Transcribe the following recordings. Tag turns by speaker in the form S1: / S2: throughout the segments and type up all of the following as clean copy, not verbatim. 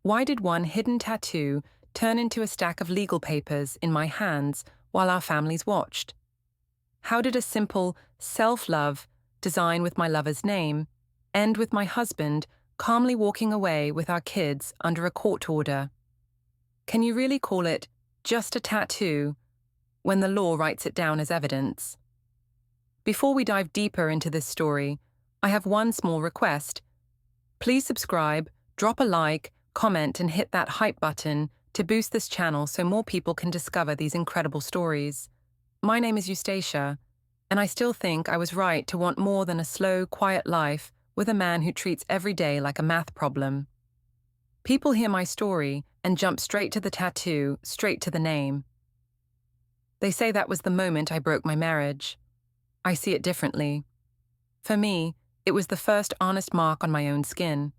S1: Why did one hidden tattoo turn into a stack of legal papers in my hands while our families watched? How did a simple self-love design with my lover's name end with my husband calmly walking away with our kids under a court order? Can you really call it just a tattoo when the law writes it down as evidence? Before we dive deeper into this story, I have one small request. Please subscribe, drop a like, comment, and hit that hype button to boost this channel so more people can discover these incredible stories. My name is Eustacia, and I still think I was right to want more than a slow, quiet life with a man who treats every day like a math problem. People hear my story and jump straight to the tattoo, straight to the name. They say that was the moment I broke my marriage. I see it differently. For me, it was the first honest mark on my own skin.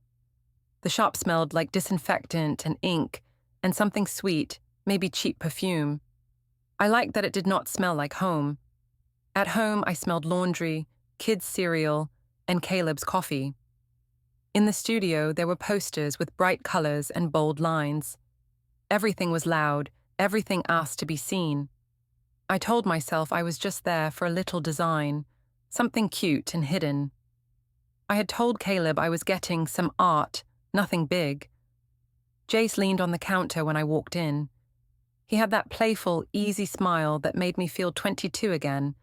S1: The shop smelled like disinfectant and ink and something sweet, maybe cheap perfume. I liked that it did not smell like home. At home, I smelled laundry, kids' cereal, and Caleb's coffee. In the studio, there were posters with bright colors and bold lines. Everything was loud, everything asked to be seen. I told myself I was just there for a little design, something cute and hidden. I had told Caleb I was getting some art, nothing big. Jace leaned on the counter when I walked in. He had that playful, easy smile that made me feel 22 again,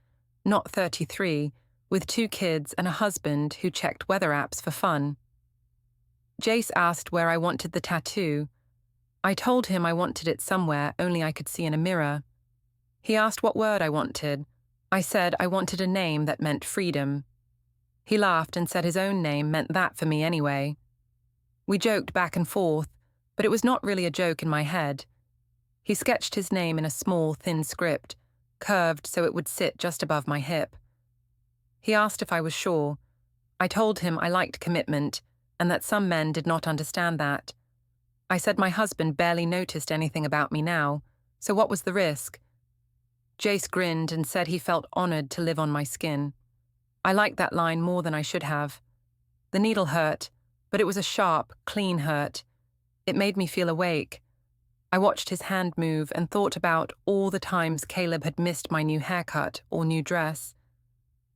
S1: not 33, with 2 kids and a husband who checked weather apps for fun. Jace asked where I wanted the tattoo. I told him I wanted it somewhere only I could see in a mirror. He asked what word I wanted. I said I wanted a name that meant freedom. He laughed and said his own name meant that for me anyway. We joked back and forth, but it was not really a joke in my head. He sketched his name in a small, thin script, curved so it would sit just above my hip. He asked if I was sure. I told him I liked commitment and that some men did not understand that. I said my husband barely noticed anything about me now, so what was the risk? Jace grinned and said he felt honored to live on my skin. I liked that line more than I should have. The needle hurt, but it was a sharp, clean hurt. It made me feel awake. I watched his hand move and thought about all the times Caleb had missed my new haircut or new dress.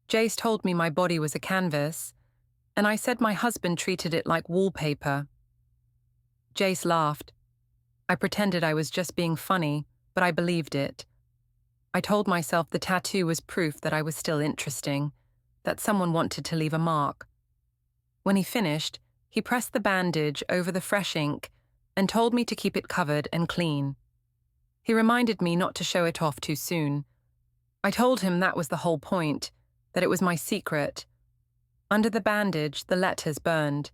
S1: Jace told me my body was a canvas, and I said my husband treated it like wallpaper. Jace laughed. I pretended I was just being funny, but I believed it. I told myself the tattoo was proof that I was still interesting, that someone wanted to leave a mark. When he finished, he pressed the bandage over the fresh ink and told me to keep it covered and clean. He reminded me not to show it off too soon. I told him that was the whole point, that it was my secret. Under the bandage, the letters burned.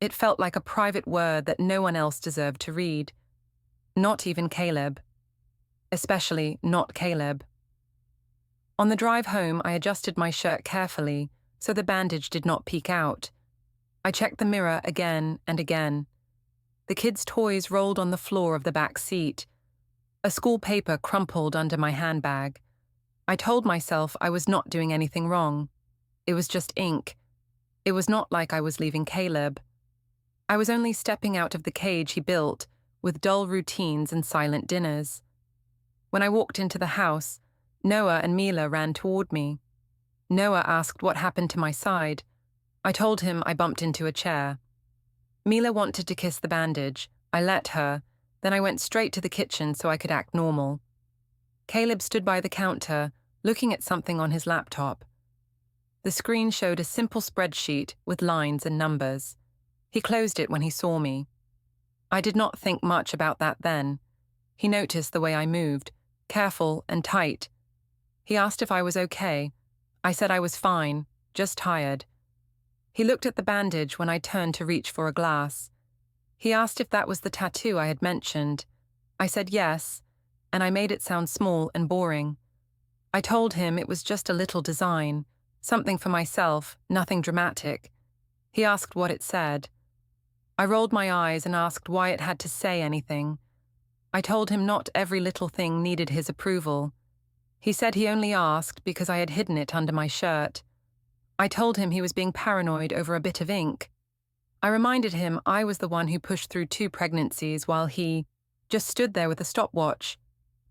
S1: It felt like a private word that no one else deserved to read. Not even Caleb. Especially not Caleb. On the drive home, I adjusted my shirt carefully so the bandage did not peek out. I checked the mirror again and again. The kids' toys rolled on the floor of the back seat. A school paper crumpled under my handbag. I told myself I was not doing anything wrong. It was just ink. It was not like I was leaving Caleb. I was only stepping out of the cage he built with dull routines and silent dinners. When I walked into the house, Noah and Mila ran toward me. Noah asked what happened to my side. I told him I bumped into a chair. Mila wanted to kiss the bandage. I let her. Then I went straight to the kitchen so I could act normal. Caleb stood by the counter, looking at something on his laptop. The screen showed a simple spreadsheet with lines and numbers. He closed it when he saw me. I did not think much about that then. He noticed the way I moved, careful and tight. He asked if I was okay. I said I was fine, just tired. He looked at the bandage when I turned to reach for a glass. He asked if that was the tattoo I had mentioned. I said yes, and I made it sound small and boring. I told him it was just a little design, something for myself, nothing dramatic. He asked what it said. I rolled my eyes and asked why it had to say anything. I told him not every little thing needed his approval. He said he only asked because I had hidden it under my shirt. I told him he was being paranoid over a bit of ink. I reminded him I was the one who pushed through 2 pregnancies while he just stood there with a stopwatch,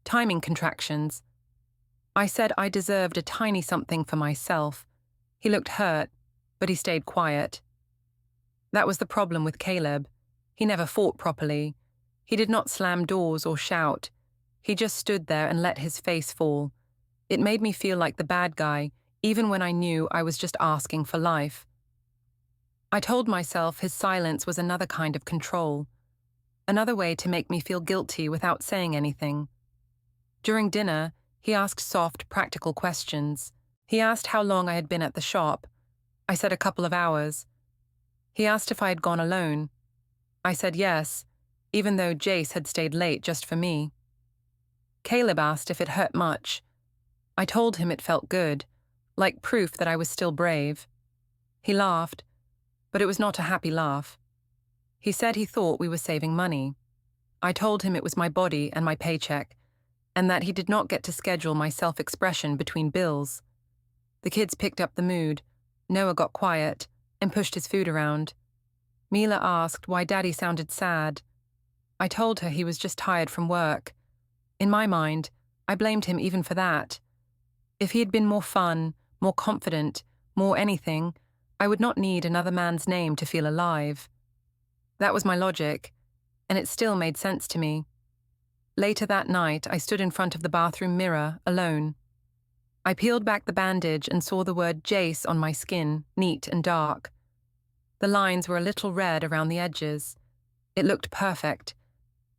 S1: timing contractions. I said I deserved a tiny something for myself. He looked hurt, but he stayed quiet. That was the problem with Caleb. He never fought properly. He did not slam doors or shout. He just stood there and let his face fall. It made me feel like the bad guy, even when I knew I was just asking for life. I told myself his silence was another kind of control, another way to make me feel guilty without saying anything. During dinner, he asked soft, practical questions. He asked how long I had been at the shop. I said a couple of hours. He asked if I had gone alone. I said yes, even though Jace had stayed late just for me. Caleb asked if it hurt much. I told him it felt good, like proof that I was still brave. He laughed, but it was not a happy laugh. He said he thought we were saving money. I told him it was my body and my paycheck, and that he did not get to schedule my self-expression between bills. The kids picked up the mood. Noah got quiet and pushed his food around. Mila asked why Daddy sounded sad. I told her he was just tired from work. In my mind, I blamed him even for that. If he had been more fun, more confident, more anything, I would not need another man's name to feel alive. That was my logic, and it still made sense to me. Later that night, I stood in front of the bathroom mirror, alone. I peeled back the bandage and saw the word Jace on my skin, neat and dark. The lines were a little red around the edges. It looked perfect.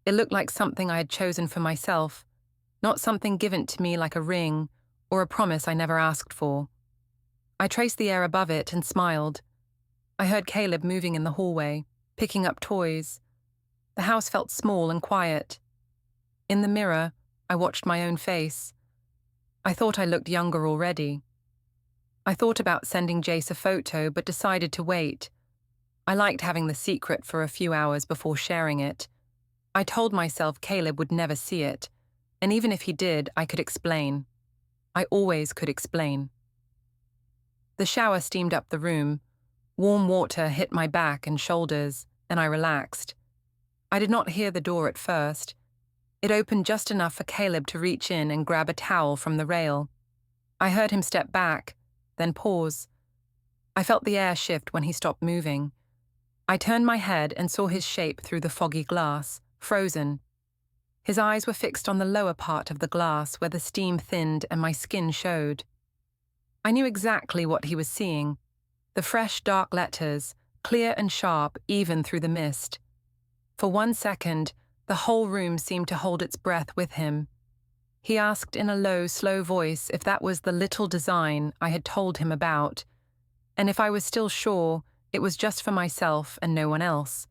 S1: It looked like something I had chosen for myself, not something given to me like a ring or a promise I never asked for. I traced the air above it and smiled. I heard Caleb moving in the hallway, picking up toys. The house felt small and quiet. In the mirror, I watched my own face. I thought I looked younger already. I thought about sending Jace a photo, but decided to wait. I liked having the secret for a few hours before sharing it. I told myself Caleb would never see it, and even if he did, I could explain. I always could explain. The shower steamed up the room. Warm water hit my back and shoulders, and I relaxed. I did not hear the door at first. It opened just enough for Caleb to reach in and grab a towel from the rail. I heard him step back, then pause. I felt the air shift when he stopped moving. I turned my head and saw his shape through the foggy glass, frozen. His eyes were fixed on the lower part of the glass where the steam thinned and my skin showed. I knew exactly what he was seeing. The fresh, dark letters, clear and sharp even through the mist. For 1 second, the whole room seemed to hold its breath with him. He asked in a low, slow voice if that was the little design I had told him about, and if I was still sure it was just for myself and no one else.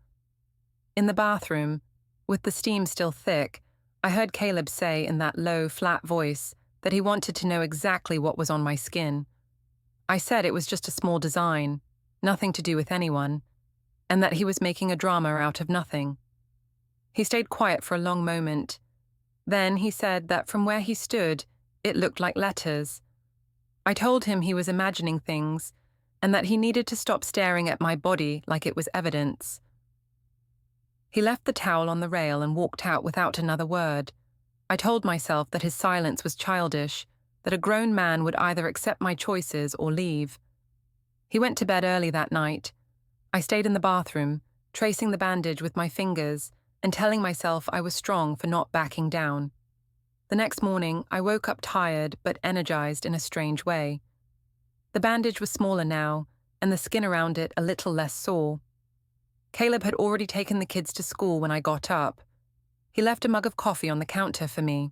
S1: In the bathroom, with the steam still thick, I heard Caleb say in that low, flat voice that he wanted to know exactly what was on my skin. I said it was just a small design, nothing to do with anyone, and that he was making a drama out of nothing. He stayed quiet for a long moment. Then he said that from where he stood, it looked like letters. I told him he was imagining things, and that he needed to stop staring at my body like it was evidence. He left the towel on the rail and walked out without another word. I told myself that his silence was childish, that a grown man would either accept my choices or leave. He went to bed early that night. I stayed in the bathroom, tracing the bandage with my fingers and telling myself I was strong for not backing down. The next morning, I woke up tired but energized in a strange way. The bandage was smaller now, and the skin around it a little less sore. Caleb had already taken the kids to school when I got up. He left a mug of coffee on the counter for me.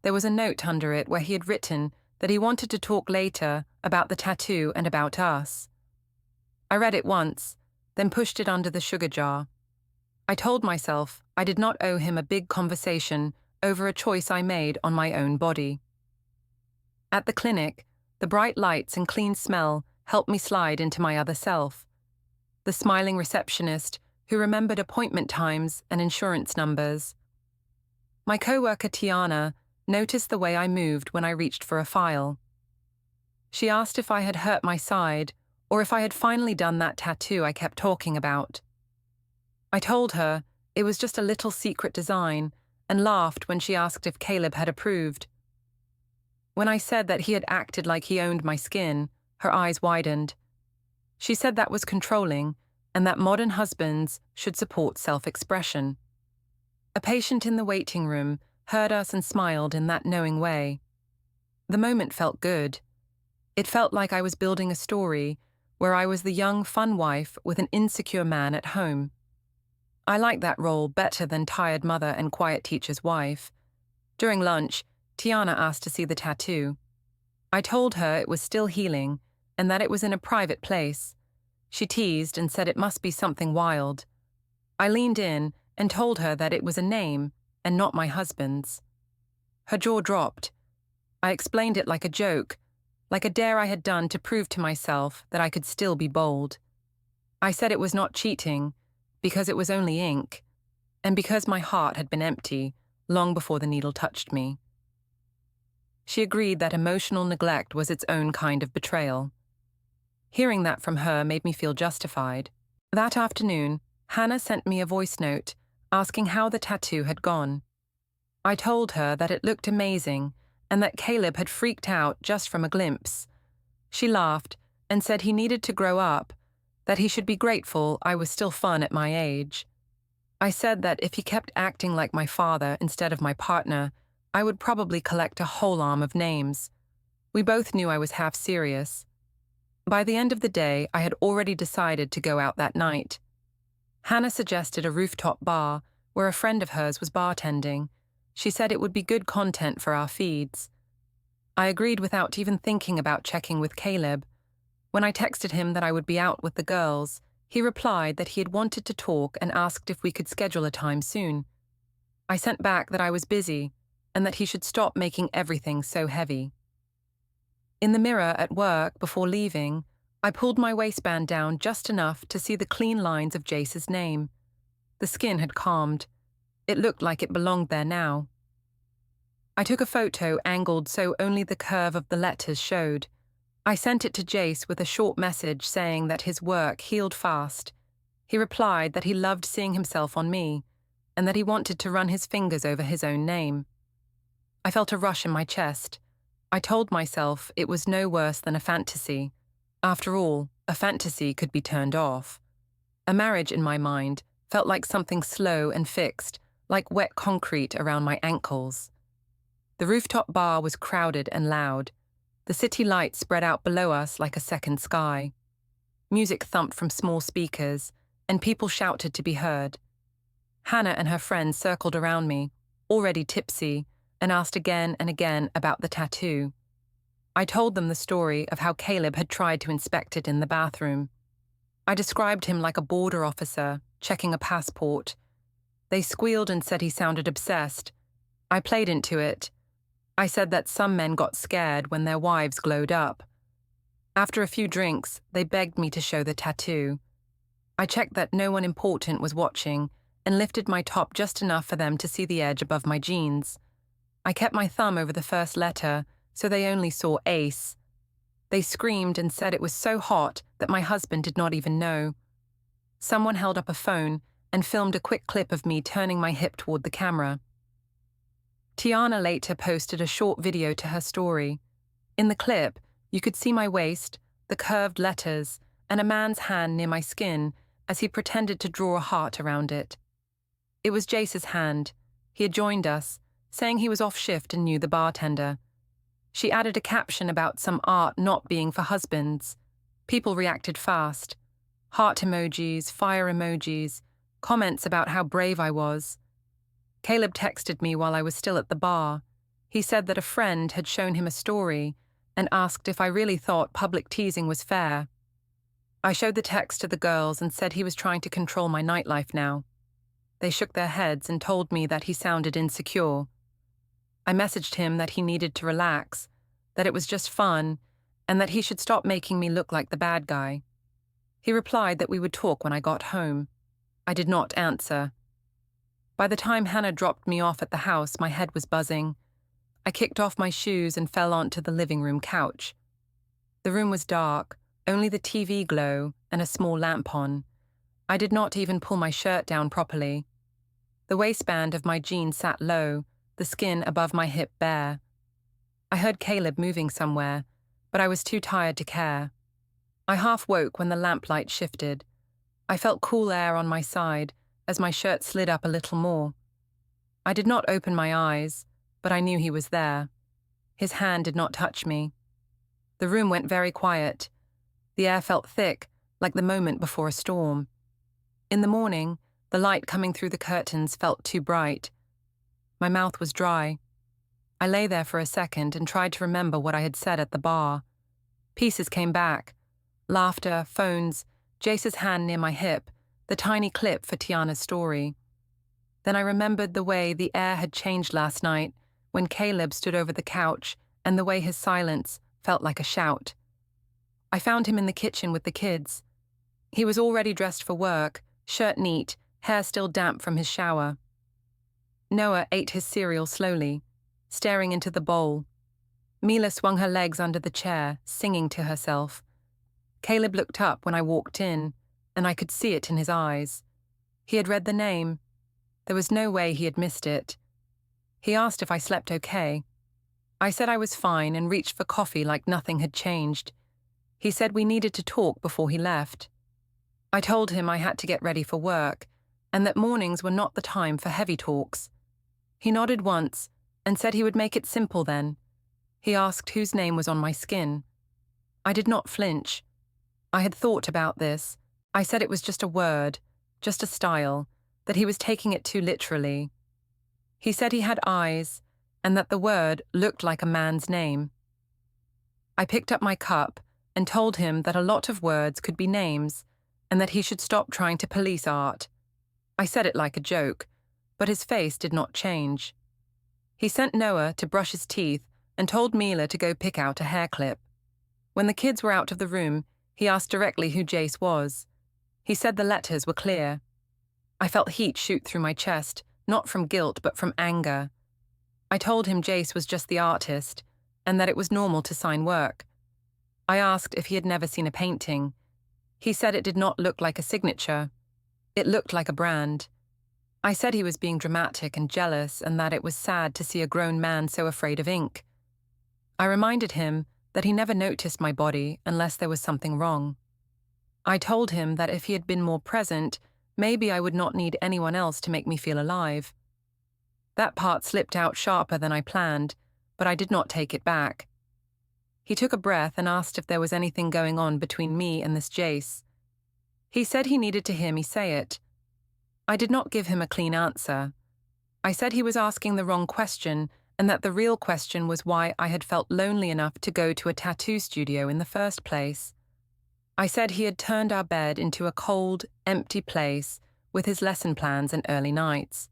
S1: There was a note under it where he had written that he wanted to talk later about the tattoo and about us. I read it once, then pushed it under the sugar jar. I told myself I did not owe him a big conversation over a choice I made on my own body. At the clinic, the bright lights and clean smell helped me slide into my other self. The smiling receptionist who remembered appointment times and insurance numbers. My coworker Tiana noticed the way I moved when I reached for a file. She asked if I had hurt my side or if I had finally done that tattoo I kept talking about. I told her it was just a little secret design and laughed when she asked if Caleb had approved. When I said that he had acted like he owned my skin, her eyes widened. She said that was controlling and that modern husbands should support self-expression. A patient in the waiting room heard us and smiled in that knowing way. The moment felt good. It felt like I was building a story where I was the young, fun wife with an insecure man at home. I liked that role better than tired mother and quiet teacher's wife. During lunch, Tiana asked to see the tattoo. I told her it was still healing and that it was in a private place. She teased and said it must be something wild. I leaned in and told her that it was a name and not my husband's. Her jaw dropped. I explained it like a joke, like a dare I had done to prove to myself that I could still be bold. I said it was not cheating, because it was only ink, and because my heart had been empty long before the needle touched me. She agreed that emotional neglect was its own kind of betrayal. Hearing that from her made me feel justified. That afternoon, Hannah sent me a voice note asking how the tattoo had gone. I told her that it looked amazing and that Caleb had freaked out just from a glimpse. She laughed and said he needed to grow up, that he should be grateful I was still fun at my age. I said that if he kept acting like my father instead of my partner, I would probably collect a whole arm of names. We both knew I was half serious. By the end of the day, I had already decided to go out that night. Hannah suggested a rooftop bar where a friend of hers was bartending. She said it would be good content for our feeds. I agreed without even thinking about checking with Caleb. When I texted him that I would be out with the girls, he replied that he had wanted to talk and asked if we could schedule a time soon. I sent back that I was busy and that he should stop making everything so heavy. In the mirror at work before leaving, I pulled my waistband down just enough to see the clean lines of Jace's name. The skin had calmed. It looked like it belonged there now. I took a photo angled so only the curve of the letters showed. I sent it to Jace with a short message saying that his work healed fast. He replied that he loved seeing himself on me, and that he wanted to run his fingers over his own name. I felt a rush in my chest. I told myself it was no worse than a fantasy. After all, a fantasy could be turned off. A marriage in my mind felt like something slow and fixed, like wet concrete around my ankles. The rooftop bar was crowded and loud. The city lights spread out below us like a second sky. Music thumped from small speakers, and people shouted to be heard. Hannah and her friends circled around me, already tipsy, and asked again and again about the tattoo. I told them the story of how Caleb had tried to inspect it in the bathroom. I described him like a border officer, checking a passport. They squealed and said he sounded obsessed. I played into it. I said that some men got scared when their wives glowed up. After a few drinks, they begged me to show the tattoo. I checked that no one important was watching and lifted my top just enough for them to see the edge above my jeans. I kept my thumb over the first letter, so they only saw Ace. They screamed and said it was so hot that my husband did not even know. Someone held up a phone and filmed a quick clip of me turning my hip toward the camera. Tiana later posted a short video to her story. In the clip, you could see my waist, the curved letters, and a man's hand near my skin as he pretended to draw a heart around it. It was Jace's hand. He had joined us, saying he was off shift and knew the bartender. She added a caption about some art not being for husbands. People reacted fast. Heart emojis, fire emojis, comments about how brave I was. Caleb texted me while I was still at the bar. He said that a friend had shown him a story and asked if I really thought public teasing was fair. I showed the text to the girls and said he was trying to control my nightlife now. They shook their heads and told me that he sounded insecure. I messaged him that he needed to relax, that it was just fun, and that he should stop making me look like the bad guy. He replied that we would talk when I got home. I did not answer. By the time Hannah dropped me off at the house, my head was buzzing. I kicked off my shoes and fell onto the living room couch. The room was dark, only the TV glow and a small lamp on. I did not even pull my shirt down properly. The waistband of my jeans sat low, the skin above my hip bare. I heard Caleb moving somewhere, but I was too tired to care. I half woke when the lamplight shifted. I felt cool air on my side as my shirt slid up a little more. I did not open my eyes, but I knew he was there. His hand did not touch me. The room went very quiet. The air felt thick, like the moment before a storm. In the morning, the light coming through the curtains felt too bright. My mouth was dry. I lay there for a second and tried to remember what I had said at the bar. Pieces came back. Laughter, phones, Jace's hand near my hip, the tiny clip for Tiana's story. Then I remembered the way the air had changed last night when Caleb stood over the couch and the way his silence felt like a shout. I found him in the kitchen with the kids. He was already dressed for work, shirt neat, hair still damp from his shower. Noah ate his cereal slowly, staring into the bowl. Mila swung her legs under the chair, singing to herself. Caleb looked up when I walked in, and I could see it in his eyes. He had read the name. There was no way he had missed it. He asked if I slept okay. I said I was fine and reached for coffee like nothing had changed. He said we needed to talk before he left. I told him I had to get ready for work, and that mornings were not the time for heavy talks. He nodded once and said he would make it simple then. He asked whose name was on my skin. I did not flinch. I had thought about this. I said it was just a word, just a style, that he was taking it too literally. He said he had eyes, and that the word looked like a man's name. I picked up my cup and told him that a lot of words could be names, and that he should stop trying to police art. I said it like a joke, but his face did not change. He sent Noah to brush his teeth and told Mila to go pick out a hair clip. When the kids were out of the room, he asked directly who Jace was. He said the letters were clear. I felt heat shoot through my chest, not from guilt but from anger. I told him Jace was just the artist, and that it was normal to sign work. I asked if he had never seen a painting. He said it did not look like a signature. It looked like a brand. I said he was being dramatic and jealous and that it was sad to see a grown man so afraid of ink. I reminded him that he never noticed my body unless there was something wrong. I told him that if he had been more present, maybe I would not need anyone else to make me feel alive. That part slipped out sharper than I planned, but I did not take it back. He took a breath and asked if there was anything going on between me and this Jace. He said he needed to hear me say it. I did not give him a clean answer. I said he was asking the wrong question and that the real question was why I had felt lonely enough to go to a tattoo studio in the first place. I said he had turned our bed into a cold, empty place with his lesson plans and early nights.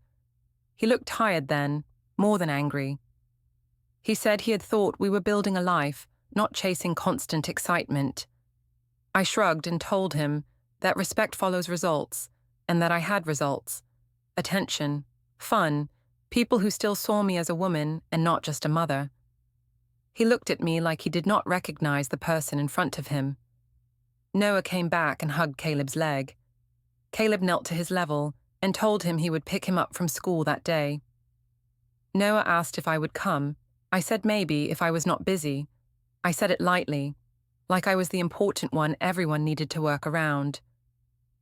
S1: He looked tired then, more than angry. He said he had thought we were building a life, not chasing constant excitement. I shrugged and told him that respect follows results, and that I had results. Attention, fun, people who still saw me as a woman and not just a mother. He looked at me like he did not recognize the person in front of him. Noah came back and hugged Caleb's leg. Caleb knelt to his level and told him he would pick him up from school that day. Noah asked if I would come. I said maybe if I was not busy. I said it lightly, like I was the important one everyone needed to work around.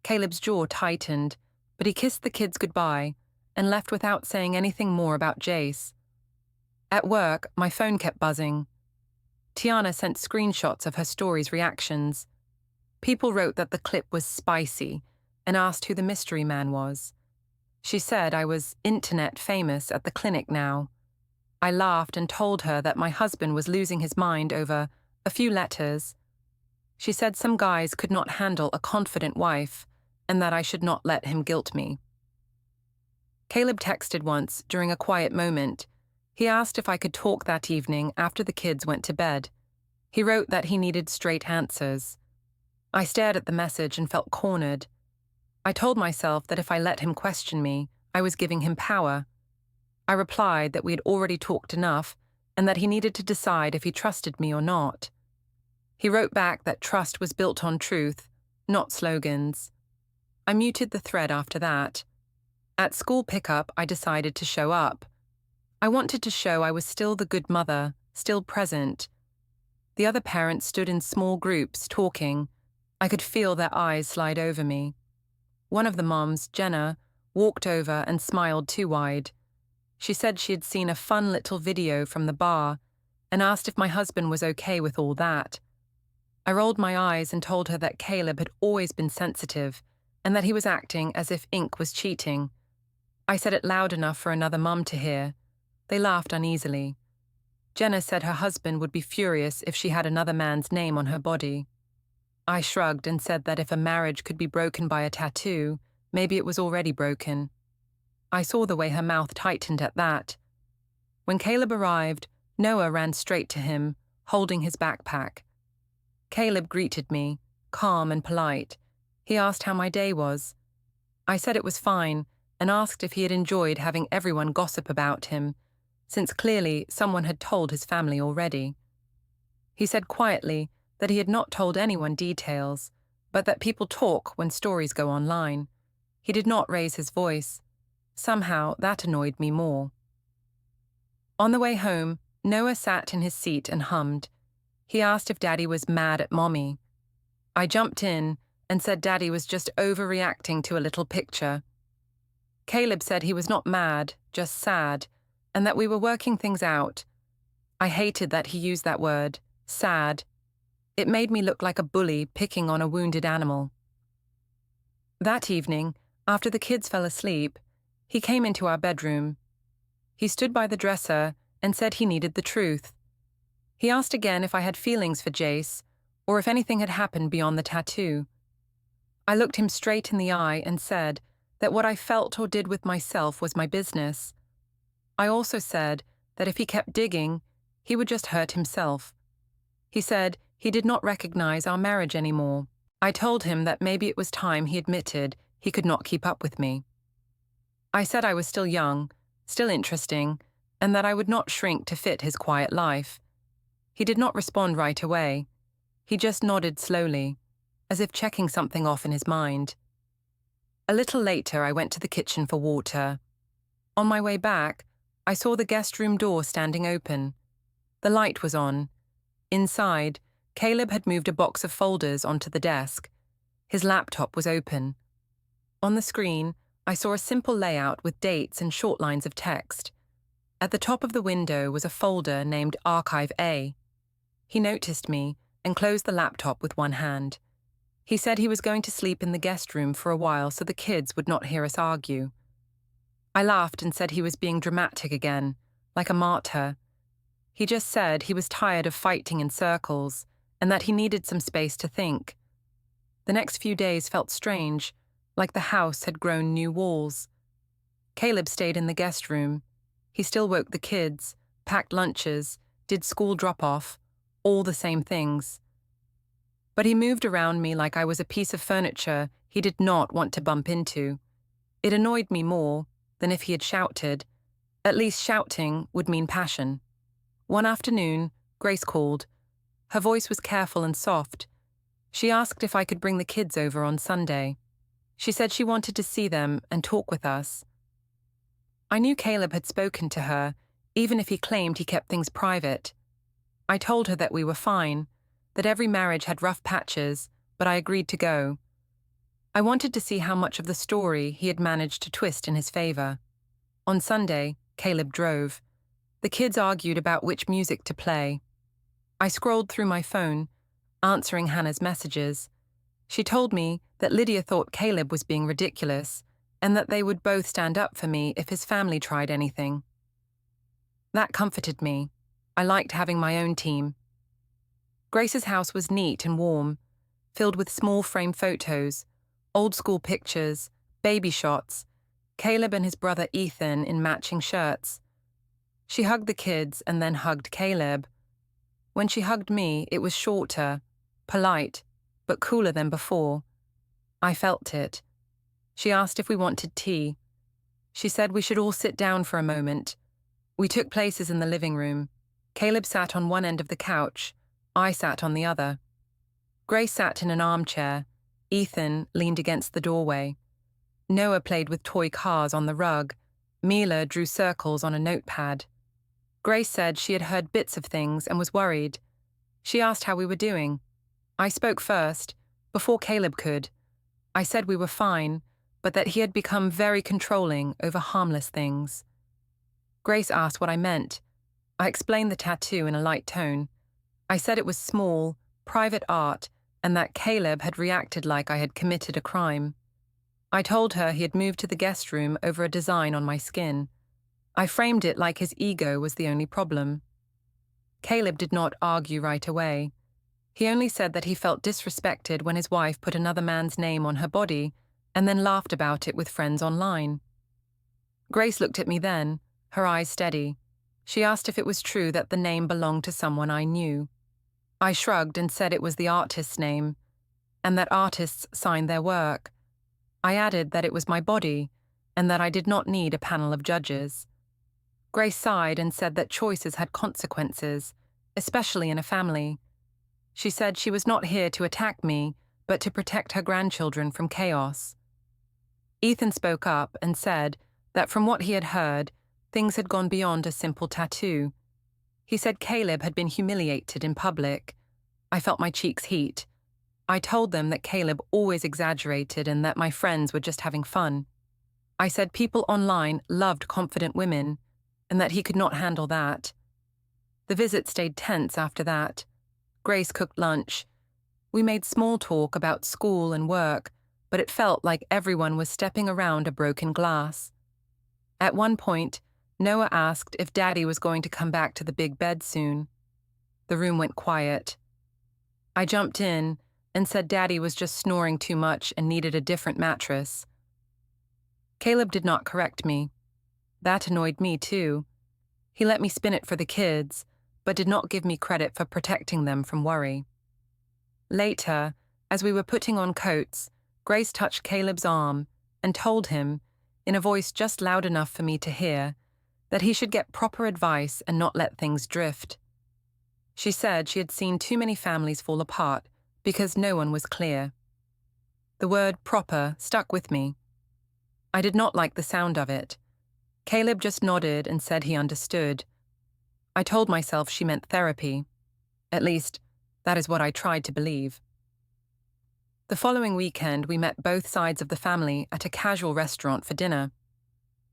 S1: Caleb's jaw tightened, but he kissed the kids goodbye and left without saying anything more about Jace. At work, my phone kept buzzing. Tiana sent screenshots of her story's reactions. People wrote that the clip was spicy and asked who the mystery man was. She said I was internet famous at the clinic now. I laughed and told her that my husband was losing his mind over a few letters. She said some guys could not handle a confident wife and that I should not let him guilt me. Caleb texted once during a quiet moment. He asked if I could talk that evening after the kids went to bed. He wrote that he needed straight answers. I stared at the message and felt cornered. I told myself that if I let him question me, I was giving him power. I replied that we had already talked enough and that he needed to decide if he trusted me or not. He wrote back that trust was built on truth, not slogans. I muted the thread after that. At school pickup, I decided to show up. I wanted to show I was still the good mother, still present. The other parents stood in small groups, talking. I could feel their eyes slide over me. One of the moms, Jenna, walked over and smiled too wide. She said she had seen a fun little video from the bar and asked if my husband was okay with all that. I rolled my eyes and told her that Caleb had always been sensitive and that he was acting as if ink was cheating. I said it loud enough for another mum to hear. They laughed uneasily. Jenna said her husband would be furious if she had another man's name on her body. I shrugged and said that if a marriage could be broken by a tattoo, maybe it was already broken. I saw the way her mouth tightened at that. When Caleb arrived, Noah ran straight to him, holding his backpack. Caleb greeted me, calm and polite. He asked how my day was. I said it was fine and asked if he had enjoyed having everyone gossip about him, since clearly someone had told his family already. He said quietly that he had not told anyone details, but that people talk when stories go online. He did not raise his voice. Somehow that annoyed me more. On the way home, Noah sat in his seat and hummed. He asked if Daddy was mad at Mommy. I jumped in and said Daddy was just overreacting to a little picture. Caleb said he was not mad, just sad, and that we were working things out. I hated that he used that word, sad. It made me look like a bully picking on a wounded animal. That evening, after the kids fell asleep, he came into our bedroom. He stood by the dresser and said he needed the truth. He asked again if I had feelings for Jace, or if anything had happened beyond the tattoo. I looked him straight in the eye and said that what I felt or did with myself was my business. I also said that if he kept digging, he would just hurt himself. He said he did not recognize our marriage anymore. I told him that maybe it was time he admitted he could not keep up with me. I said I was still young, still interesting, and that I would not shrink to fit his quiet life. He did not respond right away. He just nodded slowly, as if checking something off in his mind. A little later, I went to the kitchen for water. On my way back, I saw the guest room door standing open. The light was on. Inside, Caleb had moved a box of folders onto the desk. His laptop was open. On the screen, I saw a simple layout with dates and short lines of text. At the top of the window was a folder named Archive A. He noticed me and closed the laptop with one hand. He said he was going to sleep in the guest room for a while so the kids would not hear us argue. I laughed and said he was being dramatic again, like a martyr. He just said he was tired of fighting in circles and that he needed some space to think. The next few days felt strange, like the house had grown new walls. Caleb stayed in the guest room. He still woke the kids, packed lunches, did school drop-off, all the same things. But he moved around me like I was a piece of furniture he did not want to bump into. It annoyed me more than if he had shouted. At least shouting would mean passion. One afternoon, Grace called. Her voice was careful and soft. She asked if I could bring the kids over on Sunday. She said she wanted to see them and talk with us. I knew Caleb had spoken to her, even if he claimed he kept things private. I told her that we were fine, that every marriage had rough patches, but I agreed to go. I wanted to see how much of the story he had managed to twist in his favor. On Sunday, Caleb drove. The kids argued about which music to play. I scrolled through my phone, answering Hannah's messages. She told me that Lydia thought Caleb was being ridiculous and that they would both stand up for me if his family tried anything. That comforted me. I liked having my own team. Grace's house was neat and warm, filled with small frame photos, old-school pictures, baby shots, Caleb and his brother Ethan in matching shirts. She hugged the kids and then hugged Caleb. When she hugged me, it was shorter, polite, but cooler than before. I felt it. She asked if we wanted tea. She said we should all sit down for a moment. We took places in the living room. Caleb sat on one end of the couch. I sat on the other. Grace sat in an armchair. Ethan leaned against the doorway. Noah played with toy cars on the rug. Mila drew circles on a notepad. Grace said she had heard bits of things and was worried. She asked how we were doing. I spoke first, before Caleb could. I said we were fine, but that he had become very controlling over harmless things. Grace asked what I meant. I explained the tattoo in a light tone. I said it was small, private art, and that Caleb had reacted like I had committed a crime. I told her he had moved to the guest room over a design on my skin. I framed it like his ego was the only problem. Caleb did not argue right away. He only said that he felt disrespected when his wife put another man's name on her body and then laughed about it with friends online. Grace looked at me then, her eyes steady. She asked if it was true that the name belonged to someone I knew. I shrugged and said it was the artist's name, and that artists signed their work. I added that it was my body, and that I did not need a panel of judges. Grace sighed and said that choices had consequences, especially in a family. She said she was not here to attack me, but to protect her grandchildren from chaos. Ethan spoke up and said that from what he had heard, things had gone beyond a simple tattoo. He said Caleb had been humiliated in public. I felt my cheeks heat. I told them that Caleb always exaggerated and that my friends were just having fun. I said people online loved confident women, and that he could not handle that. The visit stayed tense after that. Grace cooked lunch. We made small talk about school and work, but it felt like everyone was stepping around a broken glass. At one point, Noah asked if Daddy was going to come back to the big bed soon. The room went quiet. I jumped in and said Daddy was just snoring too much and needed a different mattress. Caleb did not correct me. That annoyed me too. He let me spin it for the kids, but did not give me credit for protecting them from worry. Later, as we were putting on coats, Grace touched Caleb's arm and told him, in a voice just loud enough for me to hear, that he should get proper advice and not let things drift. She said she had seen too many families fall apart because no one was clear. The word proper stuck with me. I did not like the sound of it. Caleb just nodded and said he understood. I told myself she meant therapy. At least, that is what I tried to believe. The following weekend, we met both sides of the family at a casual restaurant for dinner.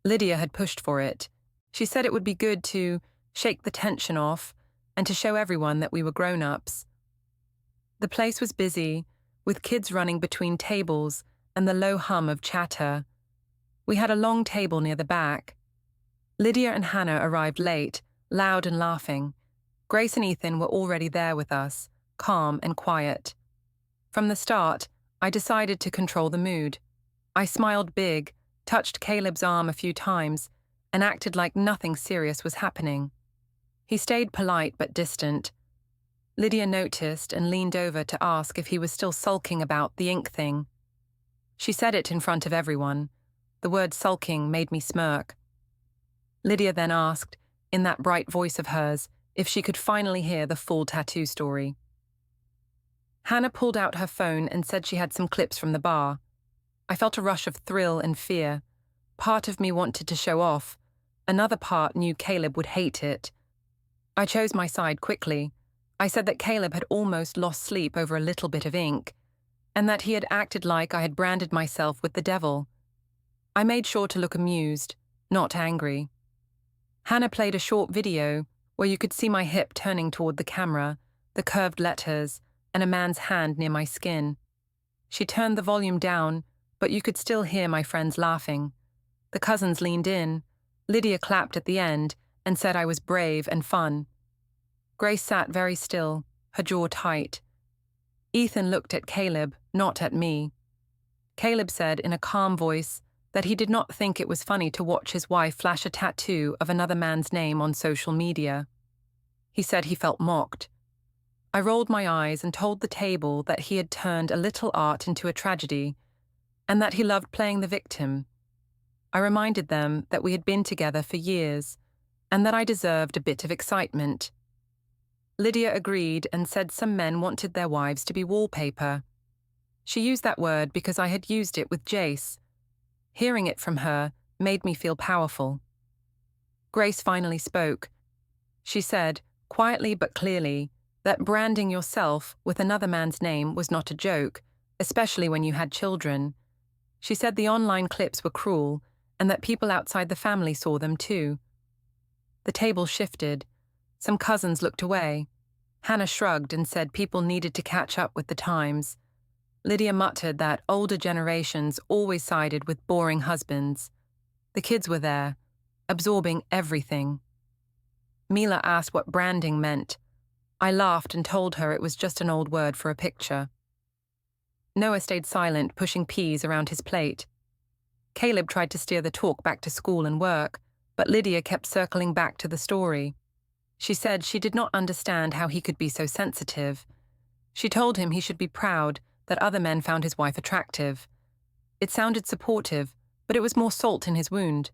S1: Lydia had pushed for it. She said it would be good to shake the tension off and to show everyone that we were grown-ups. The place was busy, with kids running between tables and the low hum of chatter. We had a long table near the back. Lydia and Hannah arrived late, loud and laughing. Grace and Ethan were already there with us, calm and quiet. From the start, I decided to control the mood. I smiled big, touched Caleb's arm a few times, and acted like nothing serious was happening. He stayed polite but distant. Lydia noticed and leaned over to ask if he was still sulking about the ink thing. She said it in front of everyone. The word sulking made me smirk. Lydia then asked, in that bright voice of hers, if she could finally hear the full tattoo story. Hannah pulled out her phone and said she had some clips from the bar. I felt a rush of thrill and fear. Part of me wanted to show off. Another part knew Caleb would hate it. I chose my side quickly. I said that Caleb had almost lost sleep over a little bit of ink, and that he had acted like I had branded myself with the devil. I made sure to look amused, not angry. Hannah played a short video where you could see my hip turning toward the camera, the curved letters, and a man's hand near my skin. She turned the volume down, but you could still hear my friends laughing. The cousins leaned in. Lydia clapped at the end and said I was brave and fun. Grace sat very still, her jaw tight. Ethan looked at Caleb, not at me. Caleb said in a calm voice that he did not think it was funny to watch his wife flash a tattoo of another man's name on social media. He said he felt mocked. I rolled my eyes and told the table that he had turned a little art into a tragedy, and that he loved playing the victim. I reminded them that we had been together for years, and that I deserved a bit of excitement. Lydia agreed and said some men wanted their wives to be wallpaper. She used that word because I had used it with Jace. Hearing it from her made me feel powerful. Grace finally spoke. She said, quietly but clearly, that branding yourself with another man's name was not a joke, especially when you had children. She said the online clips were cruel and that people outside the family saw them too. The table shifted. Some cousins looked away. Hannah shrugged and said people needed to catch up with the times. Lydia muttered that older generations always sided with boring husbands. The kids were there, absorbing everything. Mila asked what branding meant. I laughed and told her it was just an old word for a picture. Noah stayed silent, pushing peas around his plate. Caleb tried to steer the talk back to school and work, but Lydia kept circling back to the story. She said she did not understand how he could be so sensitive. She told him he should be proud that other men found his wife attractive. It sounded supportive, but it was more salt in his wound.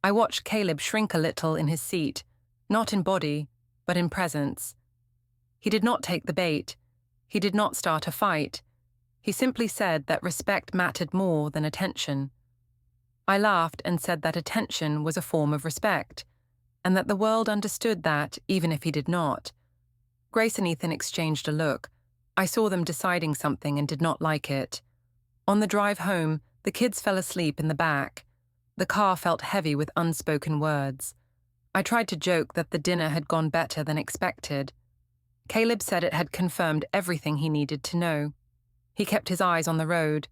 S1: I watched Caleb shrink a little in his seat, not in body, but in presence. He did not take the bait. He did not start a fight. He simply said that respect mattered more than attention. I laughed and said that attention was a form of respect, and that the world understood that even if he did not. Grace and Ethan exchanged a look. I saw them deciding something and did not like it. On the drive home, the kids fell asleep in the back. The car felt heavy with unspoken words. I tried to joke that the dinner had gone better than expected. Caleb said it had confirmed everything he needed to know. He kept his eyes on the road.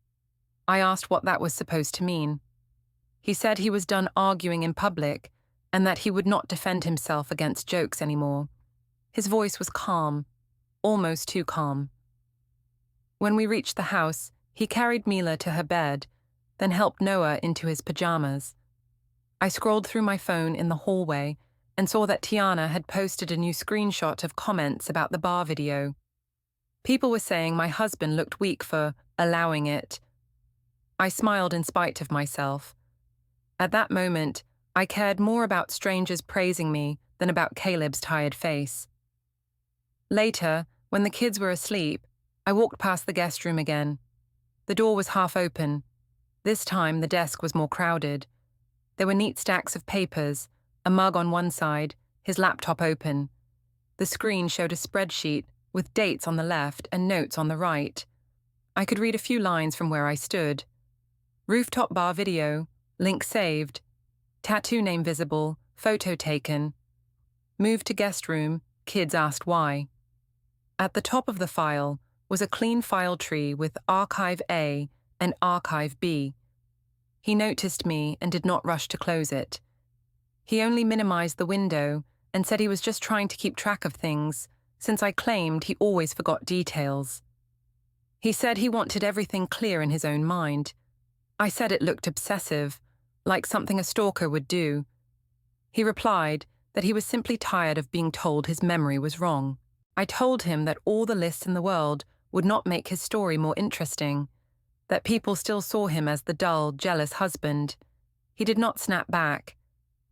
S1: I asked what that was supposed to mean. He said he was done arguing in public and that he would not defend himself against jokes anymore. His voice was calm, almost too calm. When we reached the house, he carried Mila to her bed, then helped Noah into his pajamas. I scrolled through my phone in the hallway and saw that Tiana had posted a new screenshot of comments about the bar video. People were saying my husband looked weak for allowing it. I smiled in spite of myself. At that moment, I cared more about strangers praising me than about Caleb's tired face. Later, when the kids were asleep, I walked past the guest room again. The door was half open. This time, the desk was more crowded. There were neat stacks of papers, a mug on one side, his laptop open. The screen showed a spreadsheet with dates on the left and notes on the right. I could read a few lines from where I stood. Rooftop bar video, link saved. Tattoo name visible, photo taken. Moved to guest room, kids asked why. At the top of the file was a clean file tree with Archive A and Archive B. He noticed me and did not rush to close it. He only minimized the window and said he was just trying to keep track of things, since I claimed he always forgot details. He said he wanted everything clear in his own mind. I said it looked obsessive, like something a stalker would do. He replied that he was simply tired of being told his memory was wrong. I told him that all the lists in the world would not make his story more interesting, that people still saw him as the dull, jealous husband. He did not snap back.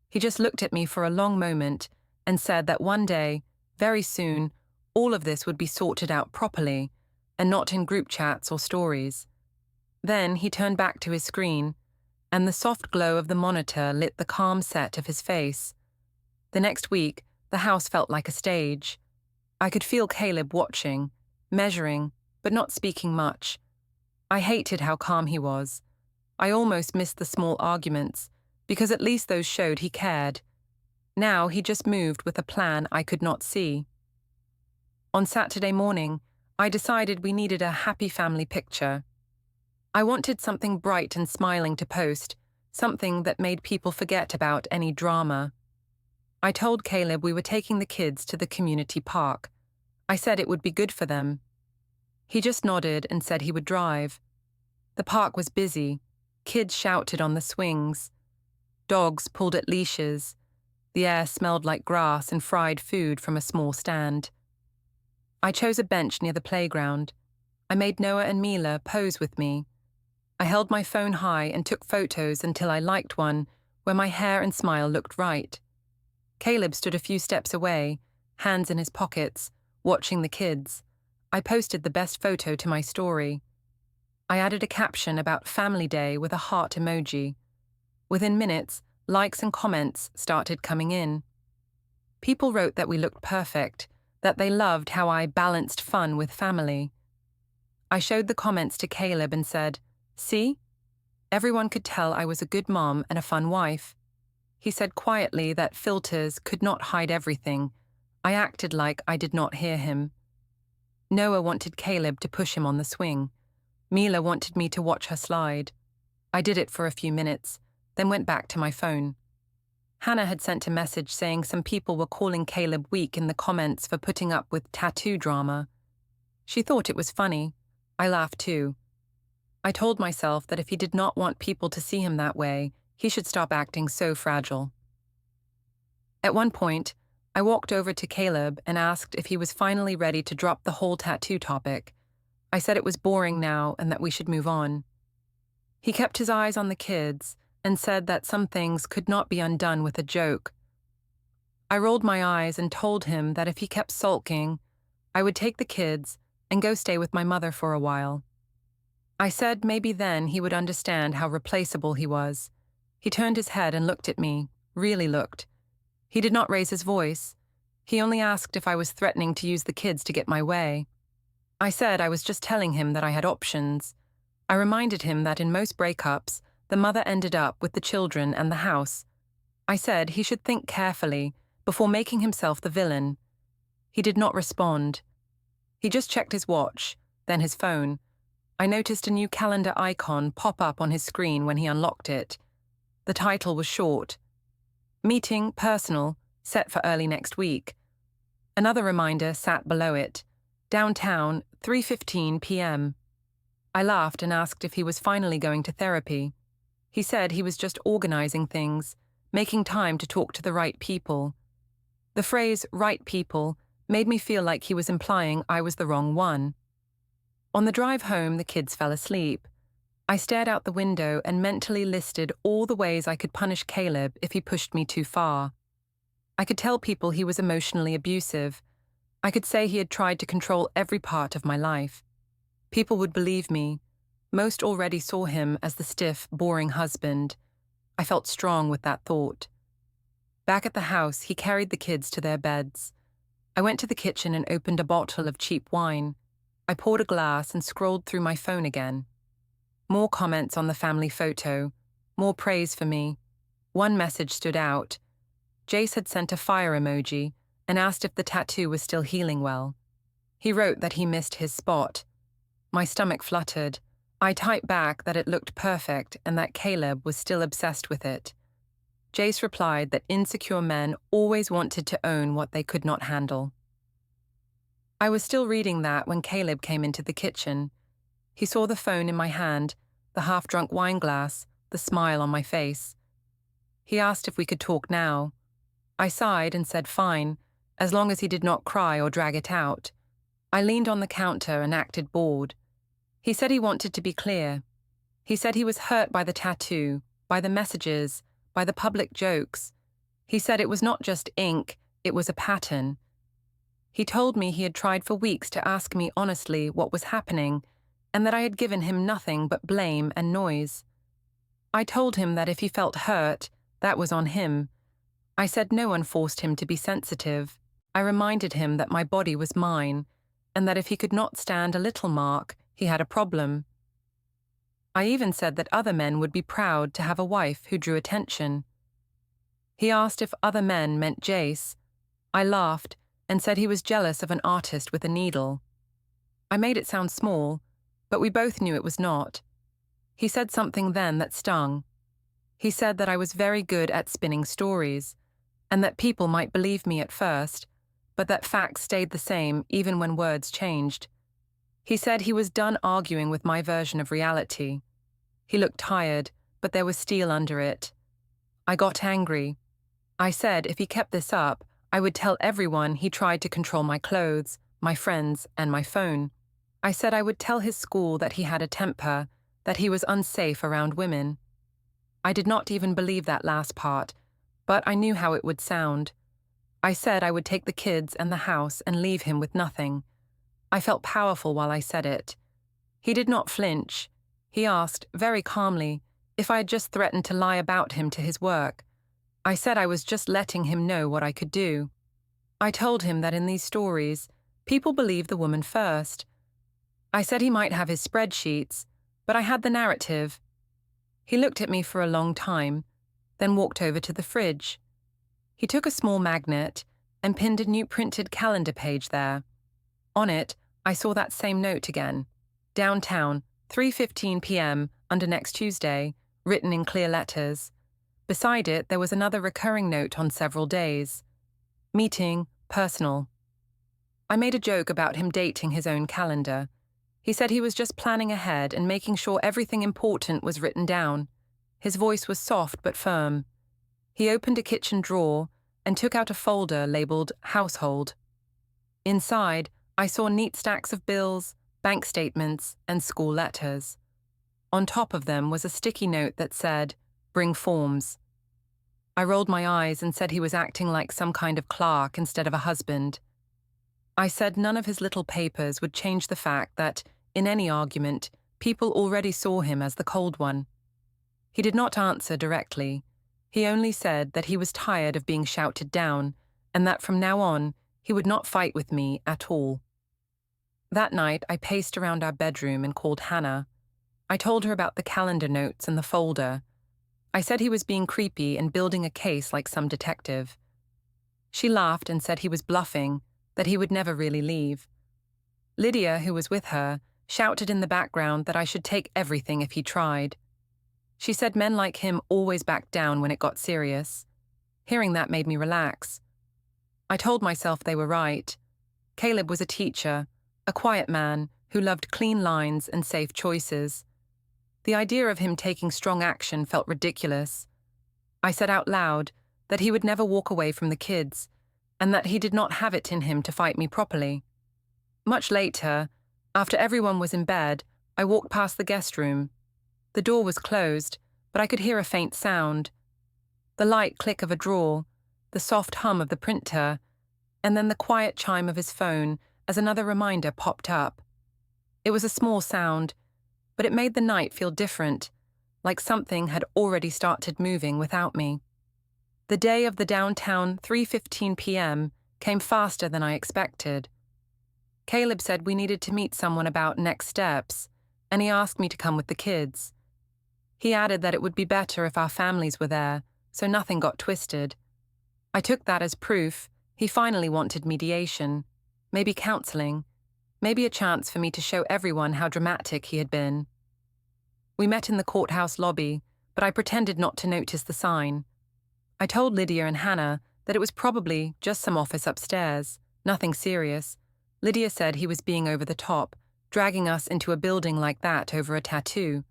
S1: He just looked at me for a long moment and said that one day, very soon, all of this would be sorted out properly, and not in group chats or stories. Then he turned back to his screen, and the soft glow of the monitor lit the calm set of his face. The next week, the house felt like a stage. I could feel Caleb watching, measuring, but not speaking much. I hated how calm he was. I almost missed the small arguments, because at least those showed he cared. Now he just moved with a plan I could not see. On Saturday morning, I decided we needed a happy family picture. I wanted something bright and smiling to post, something that made people forget about any drama. I told Caleb we were taking the kids to the community park. I said it would be good for them. He just nodded and said he would drive. The park was busy. Kids shouted on the swings. Dogs pulled at leashes. The air smelled like grass and fried food from a small stand. I chose a bench near the playground. I made Noah and Mila pose with me. I held my phone high and took photos until I liked one where my hair and smile looked right. Caleb stood a few steps away, hands in his pockets, watching the kids. I posted the best photo to my story. I added a caption about Family Day with a heart emoji. Within minutes, likes and comments started coming in. People wrote that we looked perfect, that they loved how I balanced fun with family. I showed the comments to Caleb and said, "See? Everyone could tell I was a good mom and a fun wife." He said quietly that filters could not hide everything. I acted like I did not hear him. Noah wanted Caleb to push him on the swing. Mila wanted me to watch her slide. I did it for a few minutes, then went back to my phone. Hannah had sent a message saying some people were calling Caleb weak in the comments for putting up with tattoo drama. She thought it was funny. I laughed too. I told myself that if he did not want people to see him that way, he should stop acting so fragile. At one point, I walked over to Caleb and asked if he was finally ready to drop the whole tattoo topic. I said it was boring now and that we should move on. He kept his eyes on the kids and said that some things could not be undone with a joke. I rolled my eyes and told him that if he kept sulking, I would take the kids and go stay with my mother for a while. I said maybe then he would understand how replaceable he was. He turned his head and looked at me, really looked. He did not raise his voice. He only asked if I was threatening to use the kids to get my way. I said I was just telling him that I had options. I reminded him that in most breakups, the mother ended up with the children and the house. I said he should think carefully before making himself the villain. He did not respond. He just checked his watch, then his phone. I noticed a new calendar icon pop up on his screen when he unlocked it. The title was short. Meeting, personal, set for early next week. Another reminder sat below it. Downtown, 3:15 p.m. I laughed and asked if he was finally going to therapy. He said he was just organizing things, making time to talk to the right people. The phrase right people made me feel like he was implying I was the wrong one. On the drive home, the kids fell asleep. I stared out the window and mentally listed all the ways I could punish Caleb if he pushed me too far. I could tell people he was emotionally abusive. I could say he had tried to control every part of my life. People would believe me. Most already saw him as the stiff, boring husband. I felt strong with that thought. Back at the house, he carried the kids to their beds. I went to the kitchen and opened a bottle of cheap wine. I poured a glass and scrolled through my phone again. More comments on the family photo. More praise for me. One message stood out. Jace had sent a fire emoji and asked if the tattoo was still healing well. He wrote that he missed his spot. My stomach fluttered. I typed back that it looked perfect and that Caleb was still obsessed with it. Jace replied that insecure men always wanted to own what they could not handle. I was still reading that when Caleb came into the kitchen. He saw the phone in my hand, the half-drunk wine glass, the smile on my face. He asked if we could talk now. I sighed and said fine, as long as he did not cry or drag it out. I leaned on the counter and acted bored. He said he wanted to be clear. He said he was hurt by the tattoo, by the messages, by the public jokes. He said it was not just ink, it was a pattern. He told me he had tried for weeks to ask me honestly what was happening, and that I had given him nothing but blame and noise. I told him that if he felt hurt, that was on him. I said no one forced him to be sensitive. I reminded him that my body was mine, and that if he could not stand a little mark, he had a problem. I even said that other men would be proud to have a wife who drew attention. He asked if other men meant Jace. I laughed and said he was jealous of an artist with a needle. I made it sound small, but we both knew it was not. He said something then that stung. He said that I was very good at spinning stories, and that people might believe me at first, but that facts stayed the same even when words changed. He said he was done arguing with my version of reality. He looked tired, but there was steel under it. I got angry. I said if he kept this up, I would tell everyone he tried to control my clothes, my friends, and my phone. I said I would tell his school that he had a temper, that he was unsafe around women. I did not even believe that last part, but I knew how it would sound. I said I would take the kids and the house and leave him with nothing. I felt powerful while I said it. He did not flinch. He asked, very calmly, if I had just threatened to lie about him to his work. I said I was just letting him know what I could do. I told him that in these stories, people believe the woman first. I said he might have his spreadsheets, but I had the narrative. He looked at me for a long time, then walked over to the fridge. He took a small magnet and pinned a new printed calendar page there. On it, I saw that same note again. Downtown, 3:15 p.m. under next Tuesday, written in clear letters. Beside it, there was another recurring note on several days. Meeting, personal. I made a joke about him dating his own calendar. He said he was just planning ahead and making sure everything important was written down. His voice was soft but firm. He opened a kitchen drawer and took out a folder labeled Household. Inside, I saw neat stacks of bills, bank statements, and school letters. On top of them was a sticky note that said, "Bring forms." I rolled my eyes and said he was acting like some kind of clerk instead of a husband. I said none of his little papers would change the fact that, in any argument, people already saw him as the cold one. He did not answer directly. He only said that he was tired of being shouted down, and that from now on, he would not fight with me at all. That night, I paced around our bedroom and called Hannah. I told her about the calendar notes and the folder. I said he was being creepy and building a case like some detective. She laughed and said he was bluffing, that he would never really leave. Lydia, who was with her, shouted in the background that I should take everything if he tried. She said men like him always backed down when it got serious. Hearing that made me relax. I told myself they were right. Caleb was a teacher, a quiet man who loved clean lines and safe choices. The idea of him taking strong action felt ridiculous. I said out loud that he would never walk away from the kids, and that he did not have it in him to fight me properly. Much later, after everyone was in bed, I walked past the guest room. The door was closed, but I could hear a faint sound. The light click of a drawer, the soft hum of the printer, and then the quiet chime of his phone as another reminder popped up. It was a small sound, but it made the night feel different, like something had already started moving without me. The day of the downtown 3:15 p.m. came faster than I expected. Caleb said we needed to meet someone about next steps, and he asked me to come with the kids. He added that it would be better if our families were there, so nothing got twisted. I took that as proof he finally wanted mediation, maybe counseling, maybe a chance for me to show everyone how dramatic he had been. We met in the courthouse lobby, but I pretended not to notice the sign. I told Lydia and Hannah that it was probably just some office upstairs, nothing serious. Lydia said he was being over the top, dragging us into a building like that over a tattoo.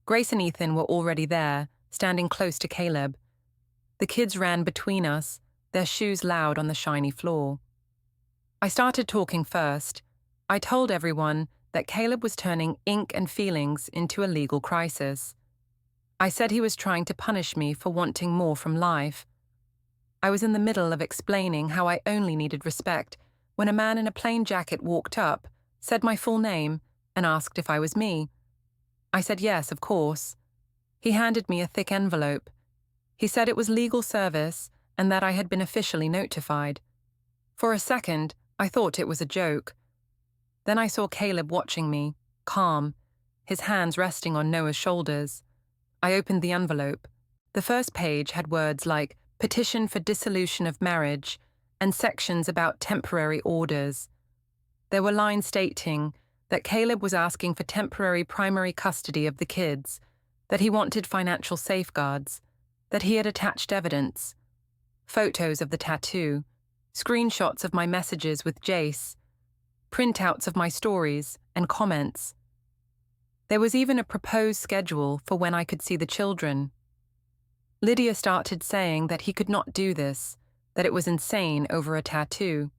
S1: Grace and Ethan were already there, standing close to Caleb. The kids ran between us, their shoes loud on the shiny floor. I started talking first. I told everyone that Caleb was turning ink and feelings into a legal crisis. I said he was trying to punish me for wanting more from life. I was in the middle of explaining how I only needed respect when a man in a plain jacket walked up, said my full name, and asked if I was me. I said yes, of course. He handed me a thick envelope. He said it was legal service and that I had been officially notified. For a second, I thought it was a joke. Then I saw Caleb watching me, calm, his hands resting on Noah's shoulders. I opened the envelope. The first page had words like petition for dissolution of marriage and sections about temporary orders. There were lines stating that Caleb was asking for temporary primary custody of the kids, that he wanted financial safeguards, that he had attached evidence, photos of the tattoo, screenshots of my messages with Jace, printouts of my stories and comments. There was even a proposed schedule for when I could see the children. Lydia started saying that he could not do this, that it was insane over a tattoo.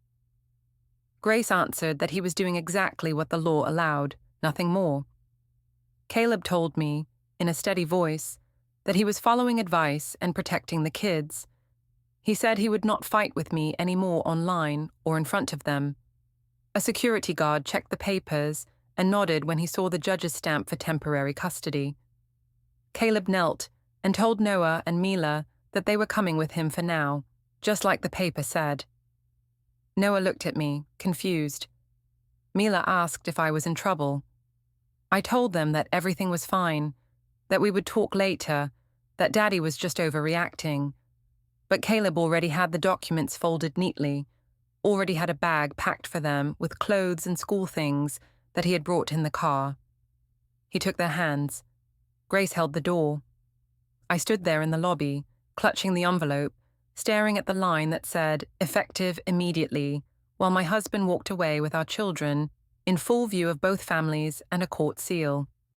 S1: Grace answered that he was doing exactly what the law allowed, nothing more. Caleb told me, in a steady voice, that he was following advice and protecting the kids. He said he would not fight with me anymore online or in front of them. A security guard checked the papers and nodded when he saw the judge's stamp for temporary custody. Caleb knelt and told Noah and Mila that they were coming with him for now, just like the paper said. Noah looked at me, confused. Mila asked if I was in trouble. I told them that everything was fine, that we would talk later, that Daddy was just overreacting. But Caleb already had the documents folded neatly, already had a bag packed for them with clothes and school things that he had brought in the car. He took their hands. Grace held the door. I stood there in the lobby, clutching the envelope, staring at the line that said, "Effective immediately," while my husband walked away with our children, in full view of both families and a court seal.